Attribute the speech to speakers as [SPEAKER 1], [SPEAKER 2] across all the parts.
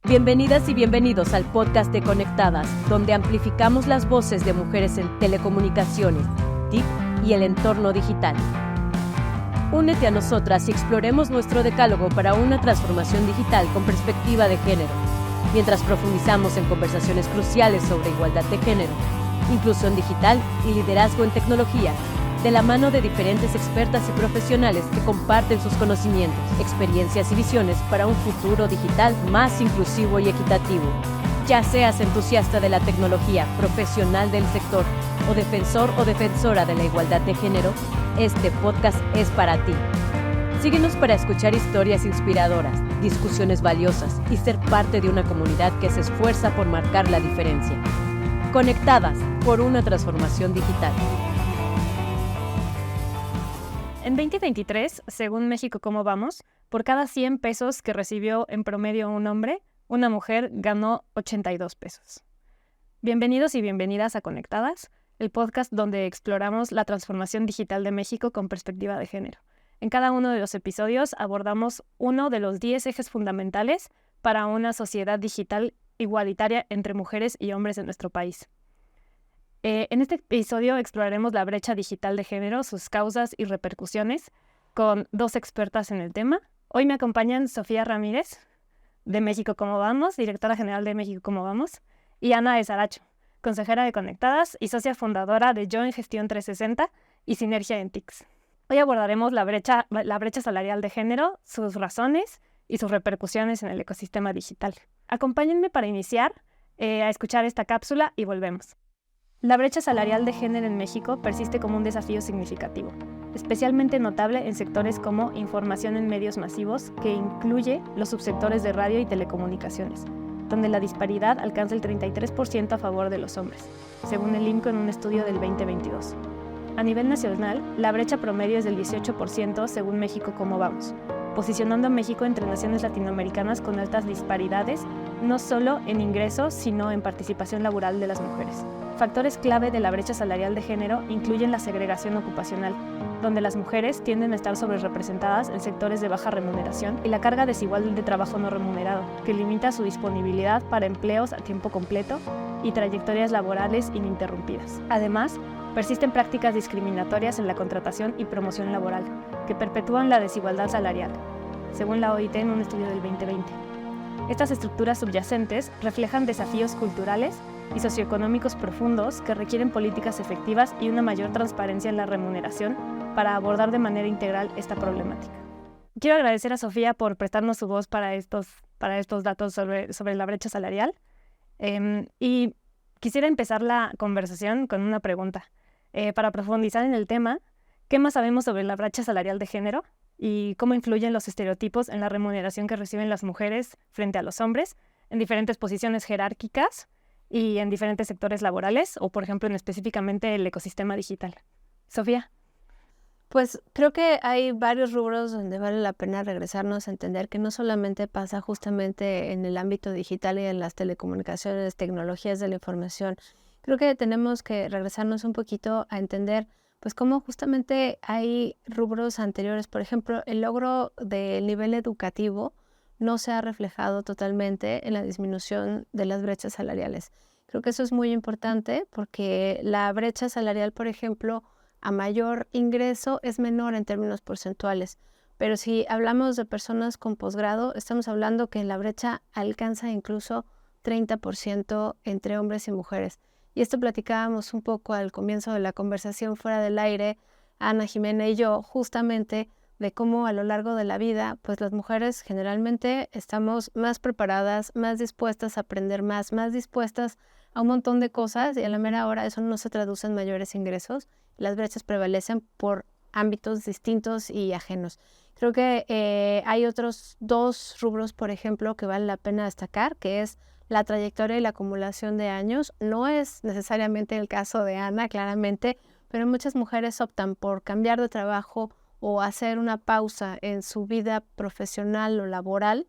[SPEAKER 1] Bienvenidas y bienvenidos al podcast de Conectadas, donde amplificamos las voces de mujeres en telecomunicaciones, TIC y el entorno digital. Únete a nosotras y exploremos nuestro decálogo para una transformación digital con perspectiva de género, mientras profundizamos en conversaciones cruciales sobre igualdad de género, inclusión digital y liderazgo en tecnología, de la mano de diferentes expertas y profesionales que comparten sus conocimientos, experiencias y visiones para un futuro digital más inclusivo y equitativo. Ya seas entusiasta de la tecnología, profesional del sector o defensor o defensora de la igualdad de género, este podcast es para ti. Síguenos para escuchar historias inspiradoras, discusiones valiosas y ser parte de una comunidad que se esfuerza por marcar la diferencia. Conectadas por una transformación digital.
[SPEAKER 2] En 2023, según México Cómo Vamos, por cada 100 pesos que recibió en promedio un hombre, una mujer ganó 82 pesos. Bienvenidos y bienvenidas a Conectadas, el podcast donde exploramos la transformación digital de México con perspectiva de género. En cada uno de los episodios abordamos uno de los 10 ejes fundamentales para una sociedad digital igualitaria entre mujeres y hombres en nuestro país. En este episodio exploraremos la brecha digital de género, sus causas y repercusiones, con dos expertas en el tema. Hoy me acompañan Sofía Ramírez, de México Cómo Vamos, directora general de México Cómo Vamos, y Ana de Saracho, consejera de Conectadas y socia fundadora de Join Gestión 360 y Sinergia en TICS. Hoy abordaremos la brecha salarial de género, sus razones y sus repercusiones en el ecosistema digital. Acompáñenme para iniciar a escuchar esta cápsula y volvemos. La brecha salarial de género en México persiste como un desafío significativo, especialmente notable en sectores como información en medios masivos, que incluye los subsectores de radio y telecomunicaciones, donde la disparidad alcanza el 33% a favor de los hombres, según el INCO en un estudio del 2022. A nivel nacional, la brecha promedio es del 18% según México Cómo Vamos, posicionando a México entre naciones latinoamericanas con altas disparidades, no solo en ingresos, sino en participación laboral de las mujeres. Factores clave de la brecha salarial de género incluyen la segregación ocupacional, donde las mujeres tienden a estar sobrerepresentadas en sectores de baja remuneración, y la carga desigual de trabajo no remunerado, que limita su disponibilidad para empleos a tiempo completo y trayectorias laborales ininterrumpidas. Además, persisten prácticas discriminatorias en la contratación y promoción laboral, que perpetúan la desigualdad salarial, según la OIT en un estudio del 2020. Estas estructuras subyacentes reflejan desafíos culturales y socioeconómicos profundos que requieren políticas efectivas y una mayor transparencia en la remuneración para abordar de manera integral esta problemática. Quiero agradecer a Sofía por prestarnos su voz para estos datos sobre la brecha salarial. Y quisiera empezar la conversación con una pregunta. Para profundizar en el tema, ¿qué más sabemos sobre la brecha salarial de género y cómo influyen los estereotipos en la remuneración que reciben las mujeres frente a los hombres en diferentes posiciones jerárquicas y en diferentes sectores laborales, o por ejemplo específicamente el ecosistema digital? Sofía.
[SPEAKER 3] Pues creo que hay varios rubros donde vale la pena regresarnos a entender que no solamente pasa justamente en el ámbito digital y en las telecomunicaciones, tecnologías de la información. Creo que tenemos que regresarnos un poquito a entender pues cómo justamente hay rubros anteriores. Por ejemplo, el logro del nivel educativo no se ha reflejado totalmente en la disminución de las brechas salariales. Creo que eso es muy importante porque la brecha salarial, por ejemplo, a mayor ingreso es menor en términos porcentuales. Pero si hablamos de personas con posgrado, estamos hablando que la brecha alcanza incluso 30% entre hombres y mujeres. Y esto platicábamos un poco al comienzo de la conversación fuera del aire, Ana, Jimena y yo, justamente de cómo a lo largo de la vida, pues las mujeres generalmente estamos más preparadas, más dispuestas a aprender más dispuestas a un montón de cosas, y a la mera hora eso no se traduce en mayores ingresos. Las brechas prevalecen por ámbitos distintos y ajenos. Creo que hay otros dos rubros, por ejemplo, que vale la pena destacar, que es la trayectoria y la acumulación de años. No es necesariamente el caso de Ana, claramente, pero muchas mujeres optan por cambiar de trabajo o hacer una pausa en su vida profesional o laboral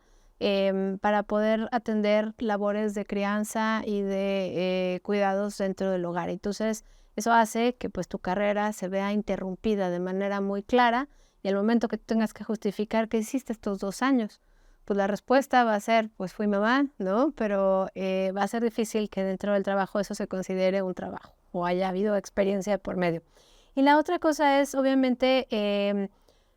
[SPEAKER 3] para poder atender labores de crianza y de cuidados dentro del hogar. Entonces, eso hace que pues tu carrera se vea interrumpida de manera muy clara, y al momento que tú tengas que justificar qué hiciste estos 2 años, pues la respuesta va a ser, pues fui mamá, ¿no? Pero va a ser difícil que dentro del trabajo eso se considere un trabajo o haya habido experiencia por medio. Y la otra cosa es, obviamente,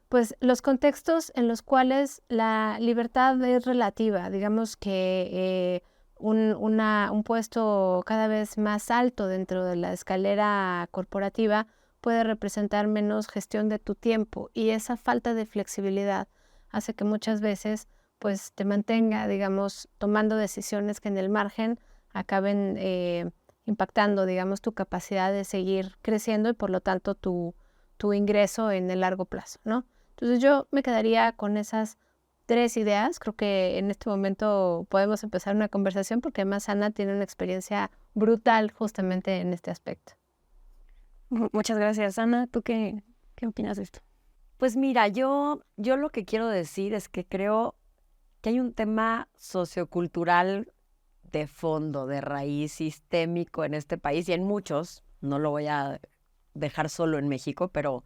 [SPEAKER 3] pues los contextos en los cuales la libertad es relativa. Digamos que un puesto cada vez más alto dentro de la escalera corporativa puede representar menos gestión de tu tiempo, y esa falta de flexibilidad hace que muchas veces pues te mantenga, digamos, tomando decisiones que en el margen acaben impactando, digamos, tu capacidad de seguir creciendo y por lo tanto tu ingreso en el largo plazo, ¿no? Entonces yo me quedaría con esas 3 ideas. Creo que en este momento podemos empezar una conversación porque además Ana tiene una experiencia brutal justamente en este aspecto.
[SPEAKER 2] Muchas gracias, Ana. ¿Tú qué opinas de esto?
[SPEAKER 1] Pues mira, yo lo que quiero decir es que creo que hay un tema sociocultural de fondo, de raíz, sistémico en este país y en muchos. No lo voy a dejar solo en México, pero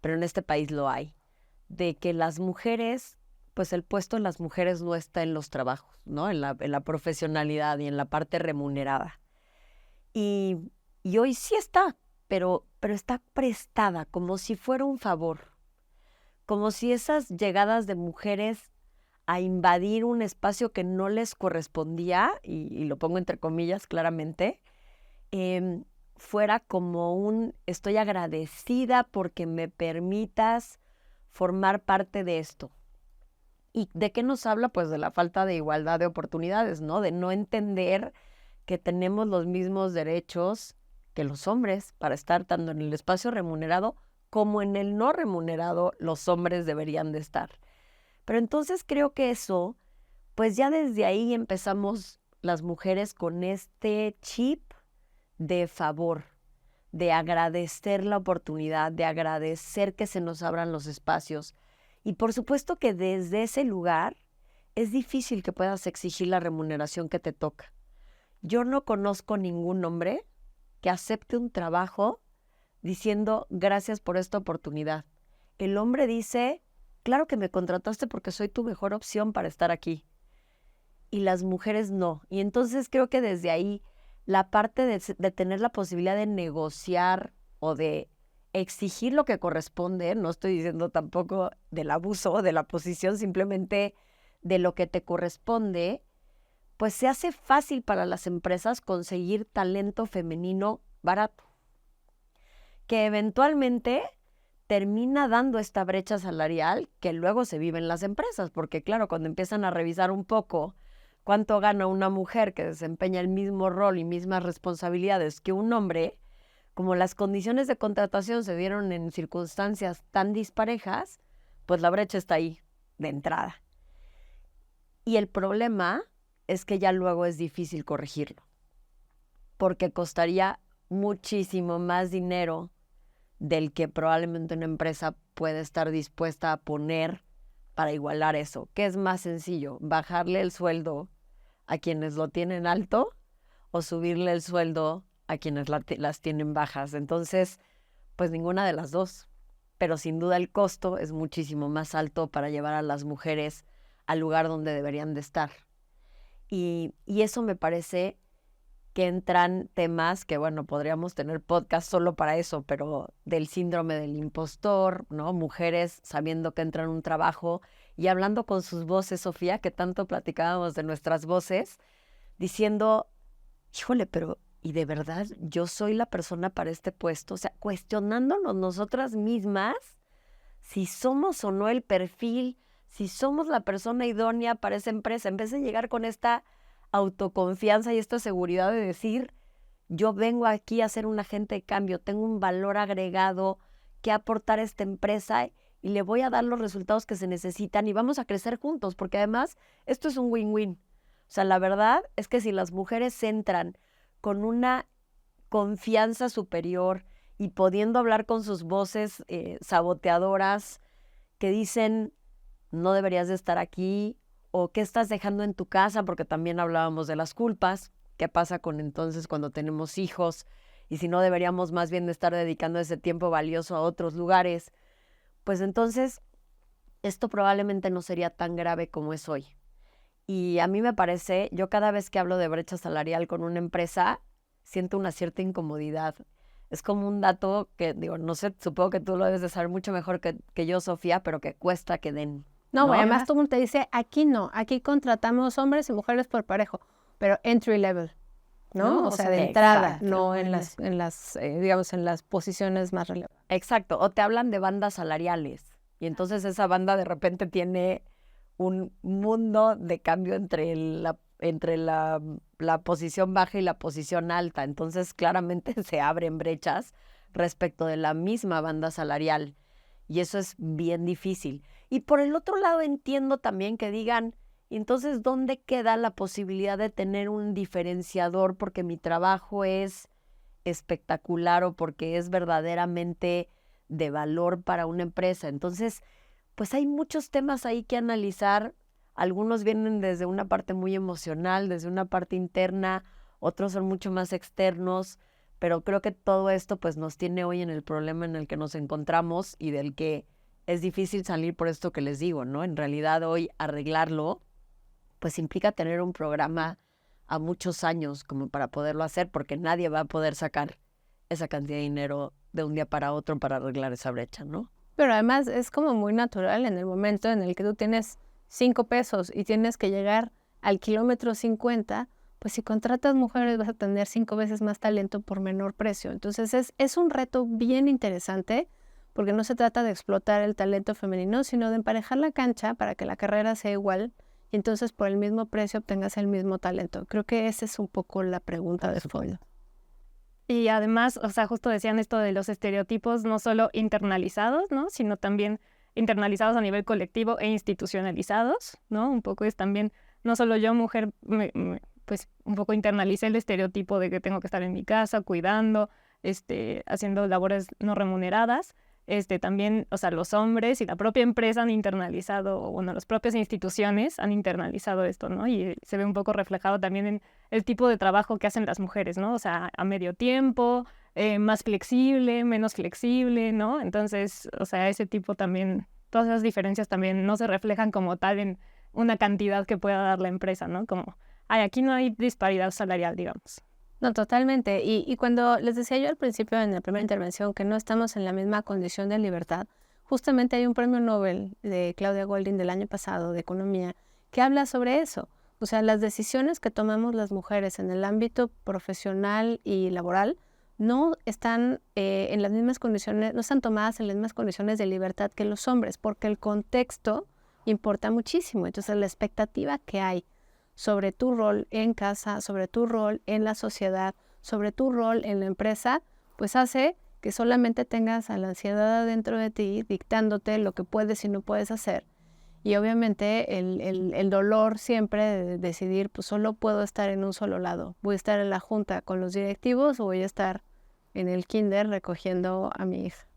[SPEAKER 1] en este país lo hay. De que las mujeres, pues el puesto de las mujeres no está en los trabajos, ¿no? En la profesionalidad y en la parte remunerada. Y hoy sí está, pero está prestada como si fuera un favor. Como si esas llegadas de mujeres a invadir un espacio que no les correspondía, y lo pongo entre comillas claramente, fuera como un estoy agradecida porque me permitas formar parte de esto. ¿Y de qué nos habla? Pues de la falta de igualdad de oportunidades, ¿no? De no entender que tenemos los mismos derechos que los hombres para estar tanto en el espacio remunerado como en el no remunerado. Los hombres deberían de estar. Pero entonces creo que eso, pues ya desde ahí empezamos las mujeres con este chip de favor, de agradecer la oportunidad, de agradecer que se nos abran los espacios. Y por supuesto que desde ese lugar es difícil que puedas exigir la remuneración que te toca. Yo no conozco ningún hombre que acepte un trabajo diciendo gracias por esta oportunidad. El hombre dice, claro que me contrataste porque soy tu mejor opción para estar aquí. Y las mujeres no. Y entonces creo que desde ahí la parte de tener la posibilidad de negociar o de exigir lo que corresponde, no estoy diciendo tampoco del abuso de la posición, simplemente de lo que te corresponde, pues se hace fácil para las empresas conseguir talento femenino barato, que eventualmente termina dando esta brecha salarial que luego se vive en las empresas, porque claro, cuando empiezan a revisar un poco cuánto gana una mujer que desempeña el mismo rol y mismas responsabilidades que un hombre, como las condiciones de contratación se dieron en circunstancias tan disparejas, pues la brecha está ahí, de entrada. Y el problema es que ya luego es difícil corregirlo, porque costaría muchísimo más dinero del que probablemente una empresa puede estar dispuesta a poner para igualar eso. ¿Qué es más sencillo? ¿Bajarle el sueldo a quienes lo tienen alto o subirle el sueldo a quienes las tienen bajas? Entonces, pues ninguna de las dos. Pero sin duda el costo es muchísimo más alto para llevar a las mujeres al lugar donde deberían de estar. Y eso me parece que entran temas que, bueno, podríamos tener podcast solo para eso, pero del síndrome del impostor, ¿no? Mujeres sabiendo que entran a un trabajo y hablando con sus voces, Sofía, que tanto platicábamos de nuestras voces, diciendo, híjole, pero ¿y de verdad yo soy la persona para este puesto? O sea, cuestionándonos nosotras mismas si somos o no el perfil, si somos la persona idónea para esa empresa, en vez de llegar con esta autoconfianza y esta seguridad de decir, yo vengo aquí a ser un agente de cambio, tengo un valor agregado que aportar a esta empresa y le voy a dar los resultados que se necesitan y vamos a crecer juntos, porque además esto es un win-win. O sea, la verdad es que si las mujeres entran con una confianza superior y pudiendo hablar con sus voces saboteadoras que dicen, no deberías de estar aquí, o qué estás dejando en tu casa, porque también hablábamos de las culpas, qué pasa con entonces cuando tenemos hijos, y si no deberíamos más bien de estar dedicando ese tiempo valioso a otros lugares, pues entonces
[SPEAKER 4] esto probablemente no sería tan grave como es hoy. Y a mí me parece, yo cada vez que hablo de brecha salarial con una empresa, siento una cierta incomodidad. Es como un dato que, digo, no sé, supongo que tú lo debes de saber mucho mejor que yo, Sofía, pero que cuesta que den.
[SPEAKER 3] No,
[SPEAKER 4] ¿No?
[SPEAKER 3] además todo el mundo te dice, aquí no, aquí contratamos hombres y mujeres por parejo, pero entry level, ¿no? O sea, de entrada, no en las digamos, en las posiciones más relevantes.
[SPEAKER 4] Exacto, o te hablan de bandas salariales y entonces esa banda de repente tiene un mundo de cambio entre la posición baja y la posición alta. Entonces claramente se abren brechas respecto de la misma banda salarial y eso es bien difícil. Y por el otro lado entiendo también que digan, entonces, ¿dónde queda la posibilidad de tener un diferenciador porque mi trabajo es espectacular o porque es verdaderamente de valor para una empresa? Entonces, pues hay muchos temas ahí que analizar. Algunos vienen desde una parte muy emocional, desde una parte interna, otros son mucho más externos, pero creo que todo esto pues nos tiene hoy en el problema en el que nos encontramos y del que es difícil salir por esto que les digo, ¿no? En realidad hoy arreglarlo pues implica tener un programa a muchos años como para poderlo hacer, porque nadie va a poder sacar esa cantidad de dinero de un día para otro para arreglar esa brecha, ¿no?
[SPEAKER 3] Pero además es como muy natural en el momento en el que tú tienes 5 pesos y tienes que llegar al kilómetro 50, pues si contratas mujeres vas a tener 5 veces más talento por menor precio. Entonces es un reto bien interesante porque no se trata de explotar el talento femenino, sino de emparejar la cancha para que la carrera sea igual y entonces por el mismo precio obtengas el mismo talento. Creo que esa es un poco la pregunta de fondo.
[SPEAKER 2] Y además, o sea, justo decían esto de los estereotipos no solo internalizados, ¿no? Sino también internalizados a nivel colectivo e institucionalizados, ¿no? Un poco es también, no solo yo, mujer, pues un poco internalicé el estereotipo de que tengo que estar en mi casa, cuidando, haciendo labores no remuneradas. También, o sea, los hombres y la propia empresa han internalizado, o bueno, las propias instituciones han internalizado esto, ¿no? Y se ve un poco reflejado también en el tipo de trabajo que hacen las mujeres, ¿no? O sea, a medio tiempo, más flexible, menos flexible, ¿no? Entonces, o sea, ese tipo también, todas esas diferencias también no se reflejan como tal en una cantidad que pueda dar la empresa, ¿no? Como, ay, aquí no hay disparidad salarial, digamos.
[SPEAKER 3] No, totalmente. Y cuando les decía yo al principio en la primera intervención que no estamos en la misma condición de libertad, justamente hay un premio Nobel de Claudia Goldin del año pasado de Economía que habla sobre eso. O sea, las decisiones que tomamos las mujeres en el ámbito profesional y laboral no están en las mismas condiciones, no están tomadas en las mismas condiciones de libertad que los hombres, porque el contexto importa muchísimo. Entonces, la expectativa que hay sobre tu rol en casa, sobre tu rol en la sociedad, sobre tu rol en la empresa, pues hace que solamente tengas a la ansiedad adentro de ti dictándote lo que puedes y no puedes hacer. Y obviamente el dolor siempre de decidir, pues solo puedo estar en un solo lado. Voy a estar en la junta con los directivos o voy a estar en el kinder recogiendo a mi hija.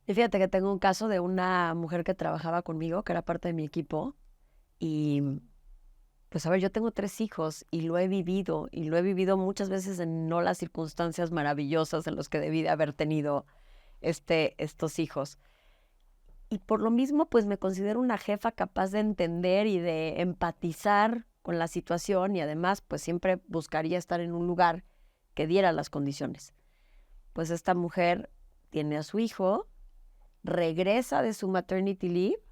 [SPEAKER 4] Y fíjate que tengo un caso de una mujer que trabajaba conmigo, que era parte de mi equipo, y pues a ver, yo tengo 3 hijos y lo he vivido muchas veces en no las circunstancias maravillosas en las que debí de haber tenido estos hijos. Y por lo mismo, pues me considero una jefa capaz de entender y de empatizar con la situación y además, pues siempre buscaría estar en un lugar que diera las condiciones. Pues esta mujer tiene a su hijo, regresa de su maternity leave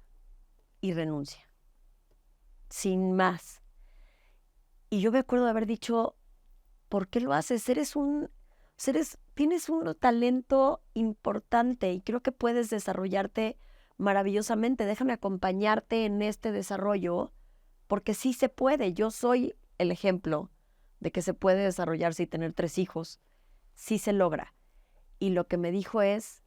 [SPEAKER 4] y renuncia. Sin más. Y yo me acuerdo de haber dicho, ¿por qué lo haces? Tienes un talento importante y creo que puedes desarrollarte maravillosamente. Déjame acompañarte en este desarrollo, porque sí se puede. Yo soy el ejemplo de que se puede desarrollarse y tener 3 hijos. Sí se logra. Y lo que me dijo es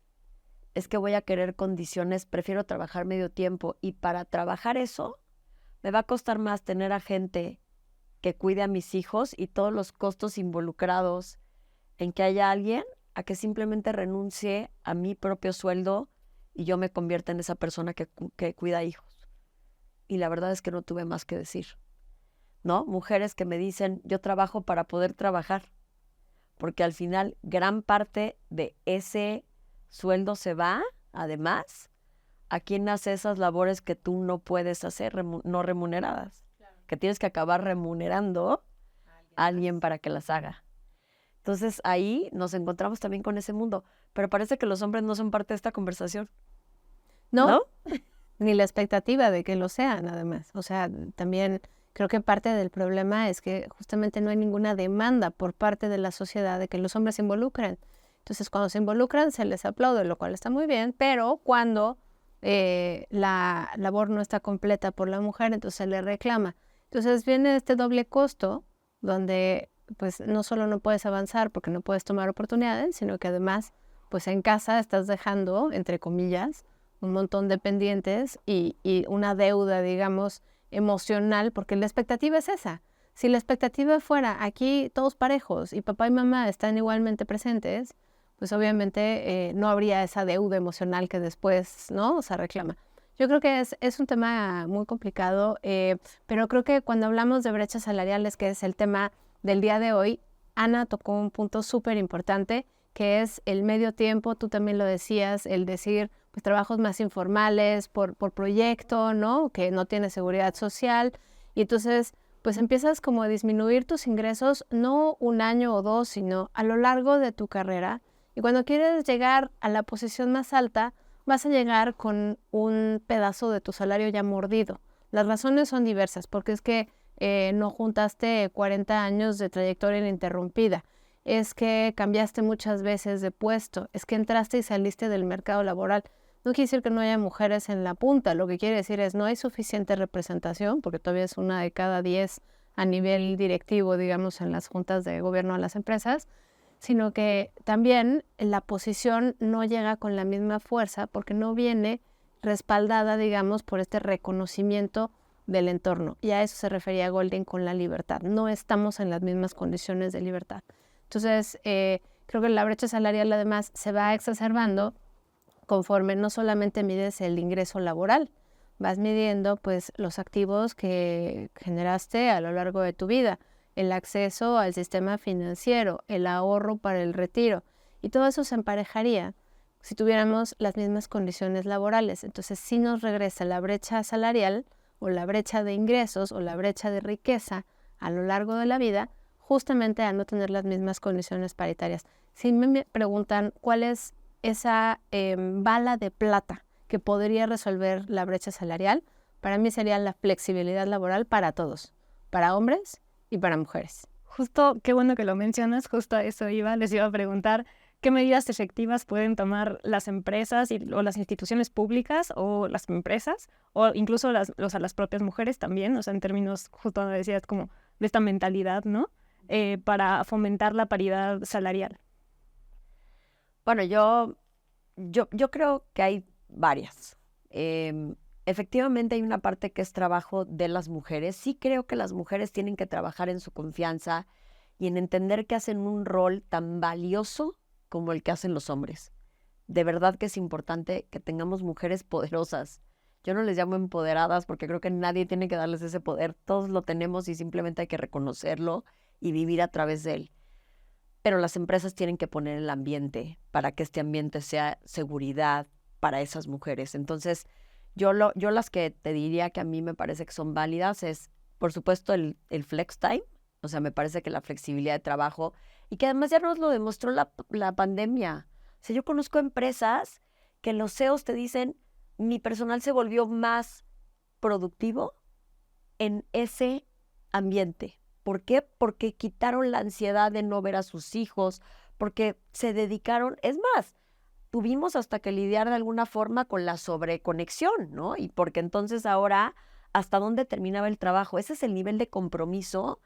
[SPEAKER 4] que voy a querer condiciones, prefiero trabajar medio tiempo y para trabajar eso me va a costar más tener a gente que cuide a mis hijos y todos los costos involucrados en que haya alguien a que simplemente renuncie a mi propio sueldo y yo me convierta en esa persona que cuida hijos. Y la verdad es que no tuve más que decir, ¿no? Mujeres que me dicen, yo trabajo para poder trabajar, porque al final gran parte de ese sueldo se va, además, ¿a quién hace esas labores que tú no puedes hacer, no remuneradas? Que tienes que acabar remunerando a alguien para que las haga. Entonces ahí nos encontramos también con ese mundo. Pero parece que los hombres no son parte de esta conversación. ¿No?
[SPEAKER 3] Ni la expectativa de que lo sean, además. O sea, también creo que parte del problema es que justamente no hay ninguna demanda por parte de la sociedad de que los hombres se involucren. Entonces, cuando se involucran, se les aplaude, lo cual está muy bien, pero cuando la labor no está completa por la mujer, entonces se le reclama. Entonces, viene este doble costo, donde pues no solo no puedes avanzar porque no puedes tomar oportunidades, sino que además, pues en casa estás dejando, entre comillas, un montón de pendientes y una deuda, digamos, emocional, porque la expectativa es esa. Si la expectativa fuera aquí todos parejos y papá y mamá están igualmente presentes, pues obviamente no habría esa deuda emocional que después, ¿no?, se reclama. Yo creo que es un tema muy complicado, pero creo que cuando hablamos de brechas salariales, que es el tema del día de hoy, Ana tocó un punto súper importante, que es el medio tiempo. Tú también lo decías, el decir, pues trabajos más informales por proyecto, ¿no?, que no tiene seguridad social, y entonces pues empiezas como a disminuir tus ingresos, no un año o dos, sino a lo largo de tu carrera, y cuando quieres llegar a la posición más alta, vas a llegar con un pedazo de tu salario ya mordido. Las razones son diversas, porque es que no juntaste 40 años de trayectoria ininterrumpida, es que cambiaste muchas veces de puesto, es que entraste y saliste del mercado laboral. No quiere decir que no haya mujeres en la punta, lo que quiere decir es no hay suficiente representación, porque todavía es 1 de cada 10 a nivel directivo, digamos, en las juntas de gobierno de las empresas, sino que también la posición no llega con la misma fuerza porque no viene respaldada, digamos, por este reconocimiento del entorno. Y a eso se refería Goldin con la libertad. No estamos en las mismas condiciones de libertad. Entonces, creo que la brecha salarial además se va exacerbando conforme no solamente mides el ingreso laboral, vas midiendo pues los activos que generaste a lo largo de tu vida, el acceso al sistema financiero, el ahorro para el retiro, y todo eso se emparejaría si tuviéramos las mismas condiciones laborales. Entonces sí nos regresa la brecha salarial o la brecha de ingresos o la brecha de riqueza a lo largo de la vida, justamente a no tener las mismas condiciones paritarias. Si me preguntan cuál es esa bala de plata que podría resolver la brecha salarial, para mí sería la flexibilidad laboral para todos, para hombres y para mujeres.
[SPEAKER 2] Justo, qué bueno que lo mencionas, justo a eso les iba a preguntar, ¿qué medidas efectivas pueden tomar las empresas o las instituciones públicas o las empresas o incluso las propias mujeres también, o sea, en términos, justo donde decías, como de esta mentalidad, ¿no?, para fomentar la paridad salarial?
[SPEAKER 4] Bueno, yo creo que hay varias. Efectivamente hay una parte que es trabajo de las mujeres. Sí creo que las mujeres tienen que trabajar en su confianza y en entender que hacen un rol tan valioso como el que hacen los hombres. De verdad que es importante que tengamos mujeres poderosas. Yo no les llamo empoderadas porque creo que nadie tiene que darles ese poder. Todos lo tenemos y simplemente hay que reconocerlo y vivir a través de él. Pero las empresas tienen que poner el ambiente para que este ambiente sea seguridad para esas mujeres. Entonces, yo las que te diría que a mí me parece que son válidas es, por supuesto, el flex time. O sea, me parece que la flexibilidad de trabajo, y que además ya nos lo demostró la pandemia. O sea, yo conozco empresas que los CEOs te dicen, mi personal se volvió más productivo en ese ambiente. ¿Por qué? Porque quitaron la ansiedad de no ver a sus hijos, porque se dedicaron, es más, tuvimos hasta que lidiar de alguna forma con la sobreconexión, ¿no? Y porque entonces ahora, ¿hasta dónde terminaba el trabajo? Ese es el nivel de compromiso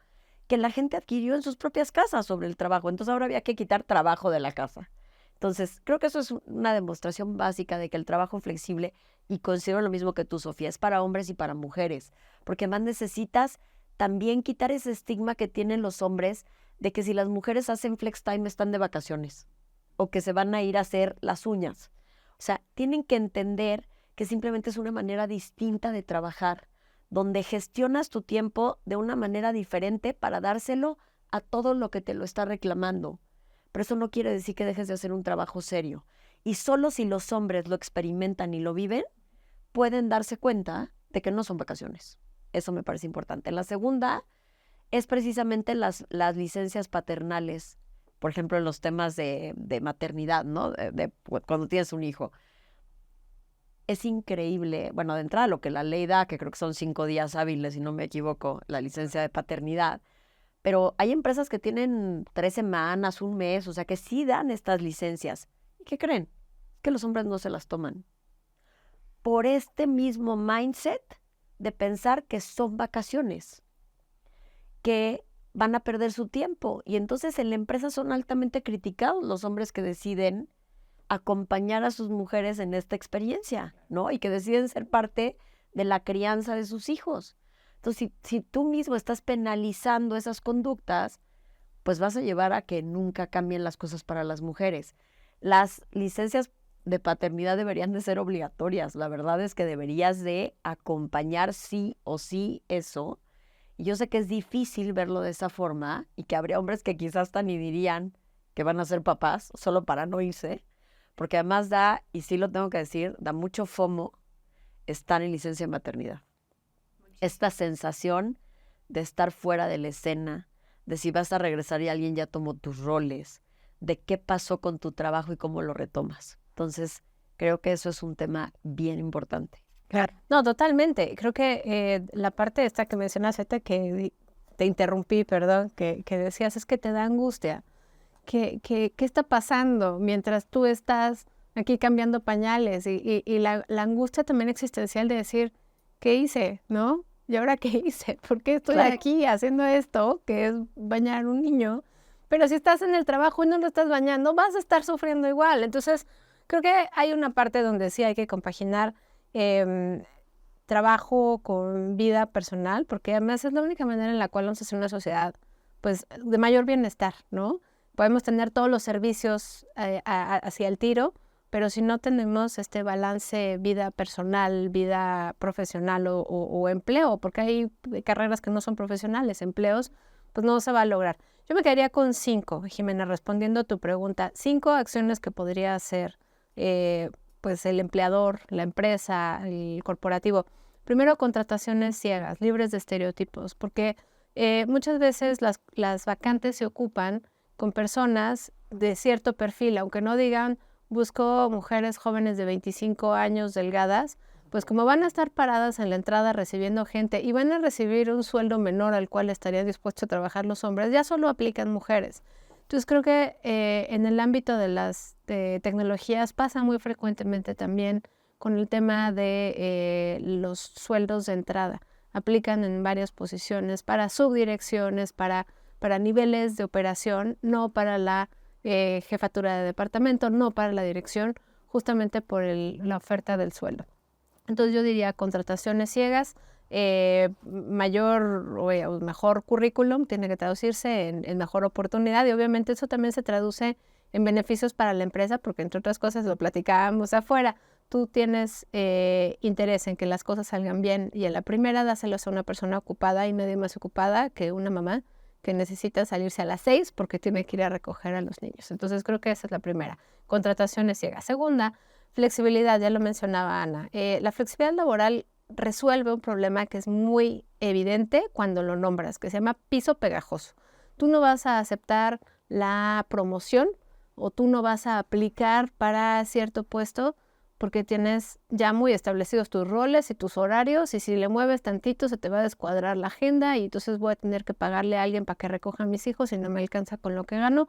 [SPEAKER 4] que la gente adquirió en sus propias casas sobre el trabajo. Entonces ahora había que quitar trabajo de la casa. Entonces, creo que eso es una demostración básica de que el trabajo flexible, y considero lo mismo que tú, Sofía, es para hombres y para mujeres, porque más necesitas también quitar ese estigma que tienen los hombres de que si las mujeres hacen flex time están de vacaciones o que se van a ir a hacer las uñas. O sea, tienen que entender que simplemente es una manera distinta de trabajar, donde gestionas tu tiempo de una manera diferente para dárselo a todo lo que te lo está reclamando. Pero eso no quiere decir que dejes de hacer un trabajo serio. Y solo si los hombres lo experimentan y lo viven, pueden darse cuenta de que no son vacaciones. Eso me parece importante. La segunda es precisamente las licencias paternales, por ejemplo, en los temas de maternidad, ¿no? Cuando tienes un hijo. Es increíble, bueno, de entrada lo que la ley da, que creo que son 5 días hábiles, si no me equivoco, la licencia de paternidad, pero hay empresas que tienen 3 semanas, un mes, o sea, que sí dan estas licencias. ¿Y qué creen? Que los hombres no se las toman. Por este mismo mindset de pensar que son vacaciones, que van a perder su tiempo. Y entonces en la empresa son altamente criticados los hombres que deciden acompañar a sus mujeres en esta experiencia, ¿no? Y que deciden ser parte de la crianza de sus hijos. Entonces, si tú mismo estás penalizando esas conductas, pues vas a llevar a que nunca cambien las cosas para las mujeres. Las licencias de paternidad deberían de ser obligatorias. La verdad es que deberías de acompañar sí o sí eso. Y yo sé que es difícil verlo de esa forma y que habría hombres que quizás hasta ni dirían que van a ser papás solo para no irse. Porque además da, y sí lo tengo que decir, da mucho FOMO estar en licencia de maternidad. Esta sensación de estar fuera de la escena, de si vas a regresar y alguien ya tomó tus roles, de qué pasó con tu trabajo y cómo lo retomas. Entonces, creo que eso es un tema bien importante.
[SPEAKER 3] Claro. No, totalmente. Creo que la parte esta que mencionas, ahorita que te interrumpí, perdón, que decías, es que te da angustia. ¿Qué está pasando mientras tú estás aquí cambiando pañales? Y la angustia también existencial de decir, ¿qué hice? ¿No? ¿Y ahora qué hice? ¿Por qué estoy aquí haciendo esto, que es bañar a un niño? Pero si estás en el trabajo y no lo estás bañando, vas a estar sufriendo igual. Entonces, creo que hay una parte donde sí hay que compaginar trabajo con vida personal, porque además es la única manera en la cual vamos a hacer una sociedad, pues, de mayor bienestar, ¿no? Podemos tener todos los servicios hacia el tiro, pero si no tenemos este balance vida personal, vida profesional o empleo, porque hay carreras que no son profesionales, empleos, pues no se va a lograr. Yo me quedaría con 5, Jimena, respondiendo a tu pregunta. 5 acciones que podría hacer pues el empleador, la empresa, el corporativo. Primero, contrataciones ciegas, libres de estereotipos, porque muchas veces las vacantes se ocupan con personas de cierto perfil, aunque no digan busco mujeres jóvenes de 25 años delgadas, pues como van a estar paradas en la entrada recibiendo gente y van a recibir un sueldo menor al cual estarían dispuestos a trabajar los hombres, ya solo aplican mujeres. Entonces creo que en el ámbito de las tecnologías pasa muy frecuentemente también con el tema de los sueldos de entrada. Aplican en varias posiciones para subdirecciones, para niveles de operación, no para la jefatura de departamento, no para la dirección, justamente por la oferta del sueldo. Entonces yo diría contrataciones ciegas, mayor o mejor currículum tiene que traducirse en mejor oportunidad y obviamente eso también se traduce en beneficios para la empresa porque entre otras cosas lo platicábamos afuera. Tú tienes interés en que las cosas salgan bien y en la primera dáselos a una persona ocupada y nadie más ocupada que una mamá que necesita salirse a las 6 porque tiene que ir a recoger a los niños. Entonces creo que esa es la primera, contrataciones ciegas. Segunda, flexibilidad, ya lo mencionaba Ana. La flexibilidad laboral resuelve un problema que es muy evidente cuando lo nombras, que se llama piso pegajoso. Tú no vas a aceptar la promoción o tú no vas a aplicar para cierto puesto porque tienes ya muy establecidos tus roles y tus horarios y si le mueves tantito se te va a descuadrar la agenda y entonces voy a tener que pagarle a alguien para que recoja a mis hijos y no me alcanza con lo que gano.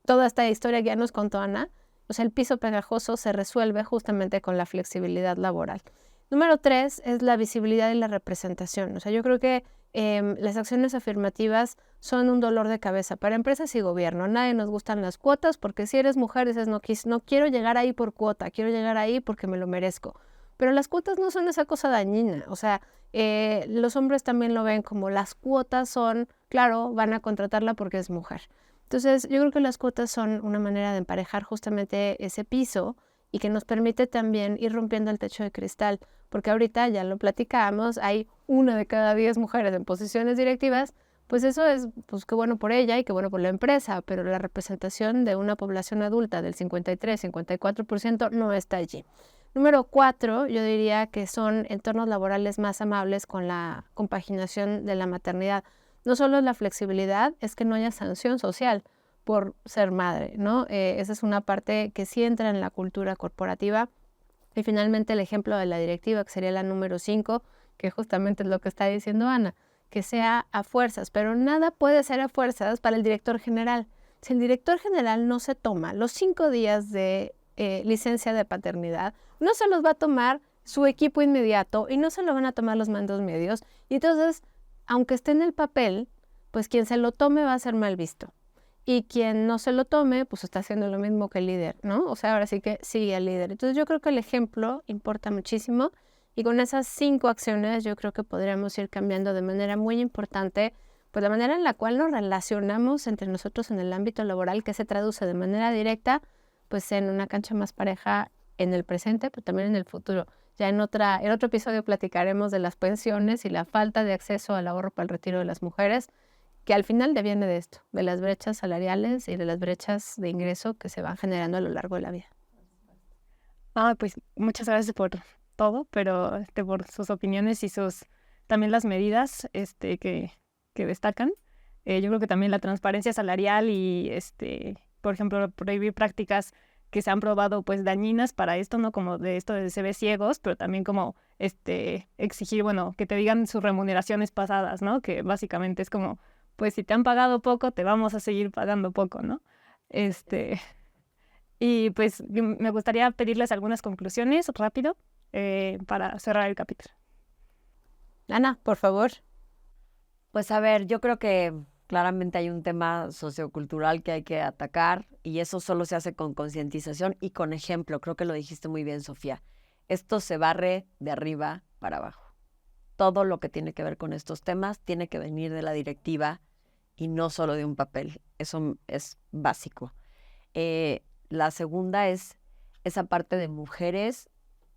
[SPEAKER 3] Toda esta historia que ya nos contó Ana, o sea, el piso pegajoso se resuelve justamente con la flexibilidad laboral. Número 3 es la visibilidad y la representación. O sea, yo creo que las acciones afirmativas son un dolor de cabeza para empresas y gobierno. A nadie nos gustan las cuotas porque si eres mujer dices no quiero llegar ahí por cuota, quiero llegar ahí porque me lo merezco. Pero las cuotas no son esa cosa dañina. O sea, los hombres también lo ven como las cuotas son, claro, van a contratarla porque es mujer. Entonces, yo creo que las cuotas son una manera de emparejar justamente ese piso y que nos permite también ir rompiendo el techo de cristal, porque ahorita ya lo platicábamos, hay 1 de cada 10 mujeres en posiciones directivas, pues eso es, pues qué bueno por ella y qué bueno por la empresa, pero la representación de una población adulta del 53-54% no está allí. Número 4, yo diría que son entornos laborales más amables con la compaginación de la maternidad. No solo es la flexibilidad, es que no haya sanción social por ser madre, ¿no? Esa es una parte que sí entra en la cultura corporativa. Y finalmente el ejemplo de la directiva, que sería la número 5, que justamente es lo que está diciendo Ana, que sea a fuerzas, pero nada puede ser a fuerzas para el director general. Si el director general no se toma los 5 días de licencia de paternidad, no se los va a tomar su equipo inmediato y no se lo van a tomar los mandos medios. Y entonces, aunque esté en el papel, pues quien se lo tome va a ser mal visto. Y quien no se lo tome, pues está haciendo lo mismo que el líder, ¿no? O sea, ahora sí que sigue al líder. Entonces yo creo que el ejemplo importa muchísimo y con esas 5 acciones yo creo que podríamos ir cambiando de manera muy importante pues la manera en la cual nos relacionamos entre nosotros en el ámbito laboral, que se traduce de manera directa pues en una cancha más pareja en el presente, pero también en el futuro. Ya en otro episodio platicaremos de las pensiones y la falta de acceso al ahorro para el retiro de las mujeres, que al final deviene de esto, de las brechas salariales y de las brechas de ingreso que se van generando a lo largo de la vida.
[SPEAKER 2] Pues muchas gracias por todo, pero por sus opiniones y también las medidas que destacan. Yo creo que también la transparencia salarial y por ejemplo, prohibir prácticas que se han probado pues dañinas para esto, ¿no? Como de esto de CVs ciegos, pero también como exigir, bueno, que te digan sus remuneraciones pasadas, ¿no? Que básicamente es como, pues si te han pagado poco, te vamos a seguir pagando poco, ¿no? Y pues me gustaría pedirles algunas conclusiones rápido para cerrar el capítulo.
[SPEAKER 3] Ana, por favor.
[SPEAKER 4] Pues a ver, yo creo que claramente hay un tema sociocultural que hay que atacar y eso solo se hace con concientización y con ejemplo. Creo que lo dijiste muy bien, Sofía. Esto se barre de arriba para abajo. Todo lo que tiene que ver con estos temas tiene que venir de la directiva y no solo de un papel. Eso es básico. La segunda es esa parte de mujeres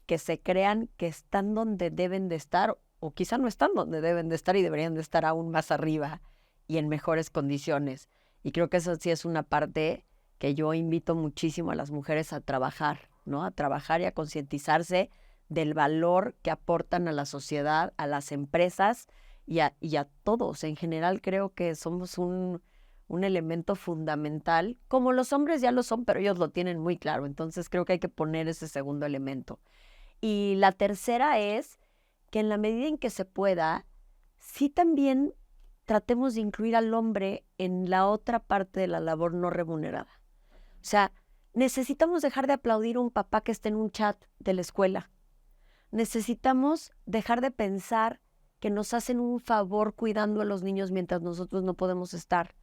[SPEAKER 4] que se crean que están donde deben de estar o quizá no están donde deben de estar y deberían de estar aún más arriba y en mejores condiciones. Y creo que eso sí es una parte que yo invito muchísimo a las mujeres a trabajar, ¿no? A trabajar y a concientizarse del valor que aportan a la sociedad, a las empresas y a todos. En general creo que somos un elemento fundamental, como los hombres ya lo son, pero ellos lo tienen muy claro. Entonces creo que hay que poner ese segundo elemento. Y la tercera es que en la medida en que se pueda, sí también tratemos de incluir al hombre en la otra parte de la labor no remunerada. O sea, necesitamos dejar de aplaudir a un papá que esté en un chat de la escuela. Necesitamos dejar de pensar que nos hacen un favor cuidando a los niños mientras nosotros no podemos estar.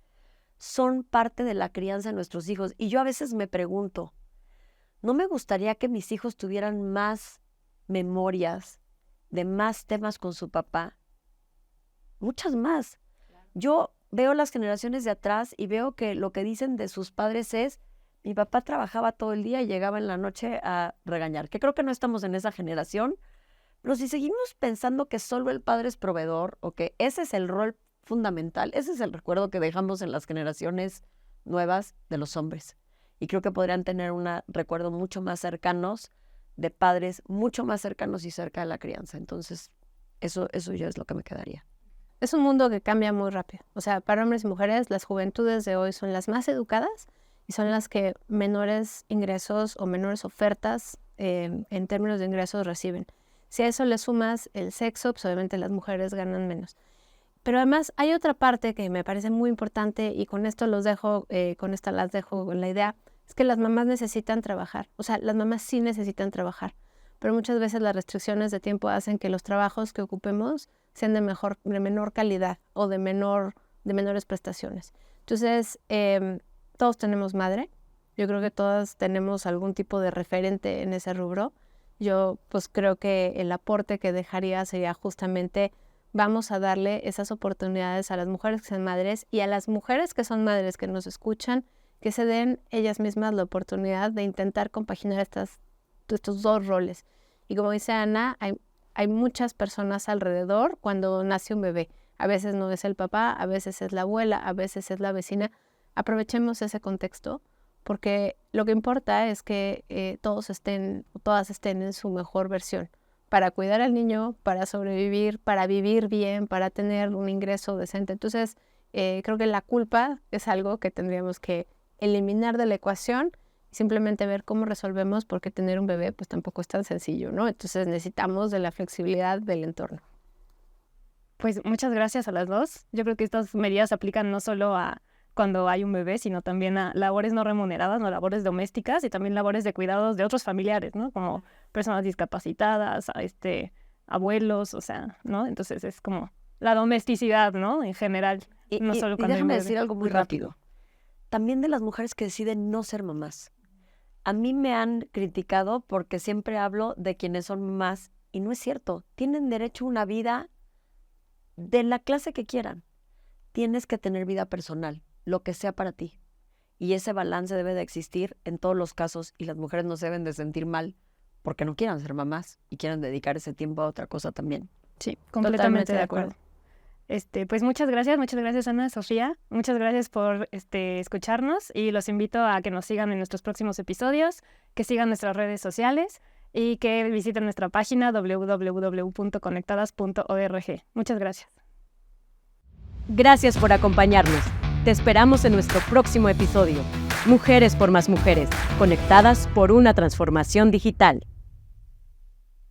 [SPEAKER 4] Son parte de la crianza de nuestros hijos. Y yo a veces me pregunto, ¿no me gustaría que mis hijos tuvieran más memorias de más temas con su papá? Muchas más. Yo veo las generaciones de atrás y veo que lo que dicen de sus padres es, mi papá trabajaba todo el día y llegaba en la noche a regañar, que creo que no estamos en esa generación, pero si seguimos pensando que solo el padre es proveedor o que ese es el rol fundamental, ese es el recuerdo que dejamos en las generaciones nuevas de los hombres. Y creo que podrían tener un recuerdo mucho más cercanos de padres, mucho más cercanos y cerca de la crianza. Entonces, eso ya es lo que me quedaría.
[SPEAKER 3] Es un mundo que cambia muy rápido. O sea, para hombres y mujeres, las juventudes de hoy son las más educadas y son las que menores ingresos o menores ofertas en términos de ingresos reciben. Si a eso le sumas el sexo, pues obviamente las mujeres ganan menos. Pero además hay otra parte que me parece muy importante y con esto las dejo con la idea, es que las mamás necesitan trabajar. O sea, las mamás sí necesitan trabajar, pero muchas veces las restricciones de tiempo hacen que los trabajos que ocupemos sean de menor calidad o de menores prestaciones. Entonces, todos tenemos madre. Yo creo que todas tenemos algún tipo de referente en ese rubro. Yo pues creo que el aporte que dejaría sería justamente vamos a darle esas oportunidades a las mujeres que son madres y a las mujeres que son madres que nos escuchan, que se den ellas mismas la oportunidad de intentar compaginar estos dos roles. Y como dice Ana, hay muchas personas alrededor cuando nace un bebé. A veces no es el papá, a veces es la abuela, a veces es la vecina. Aprovechemos ese contexto porque lo que importa es que todos estén, todas estén en su mejor versión, para cuidar al niño, para sobrevivir, para vivir bien, para tener un ingreso decente. Entonces, creo que la culpa es algo que tendríamos que eliminar de la ecuación, simplemente ver cómo resolvemos, porque tener un bebé pues tampoco es tan sencillo, ¿no? Entonces necesitamos de la flexibilidad del entorno.
[SPEAKER 2] Pues muchas gracias a las dos. Yo creo que estas medidas aplican no solo a cuando hay un bebé, sino también a labores no remuneradas, no labores domésticas y también labores de cuidados de otros familiares, ¿no? Como personas discapacitadas, abuelos, o sea, ¿no? Entonces es como la domesticidad, ¿no? En general, no solo cuando hay un
[SPEAKER 4] déjame
[SPEAKER 2] bebé.
[SPEAKER 4] decir algo muy rápido. También de las mujeres que deciden no ser mamás. A mí me han criticado porque siempre hablo de quienes son mamás y no es cierto. Tienen derecho a una vida de la clase que quieran. Tienes que tener vida personal, lo que sea para ti. Y ese balance debe de existir en todos los casos y las mujeres no se deben de sentir mal porque no quieran ser mamás y quieran dedicar ese tiempo a otra cosa también.
[SPEAKER 2] Sí, completamente de
[SPEAKER 3] acuerdo.
[SPEAKER 2] acuerdo. Pues muchas gracias Ana, Sofía, muchas gracias por escucharnos y los invito a que nos sigan en nuestros próximos episodios, que sigan nuestras redes sociales y que visiten nuestra página www.conectadas.org. Muchas gracias.
[SPEAKER 1] Gracias por acompañarnos. Te esperamos en nuestro próximo episodio. Mujeres por más mujeres, conectadas por una transformación digital.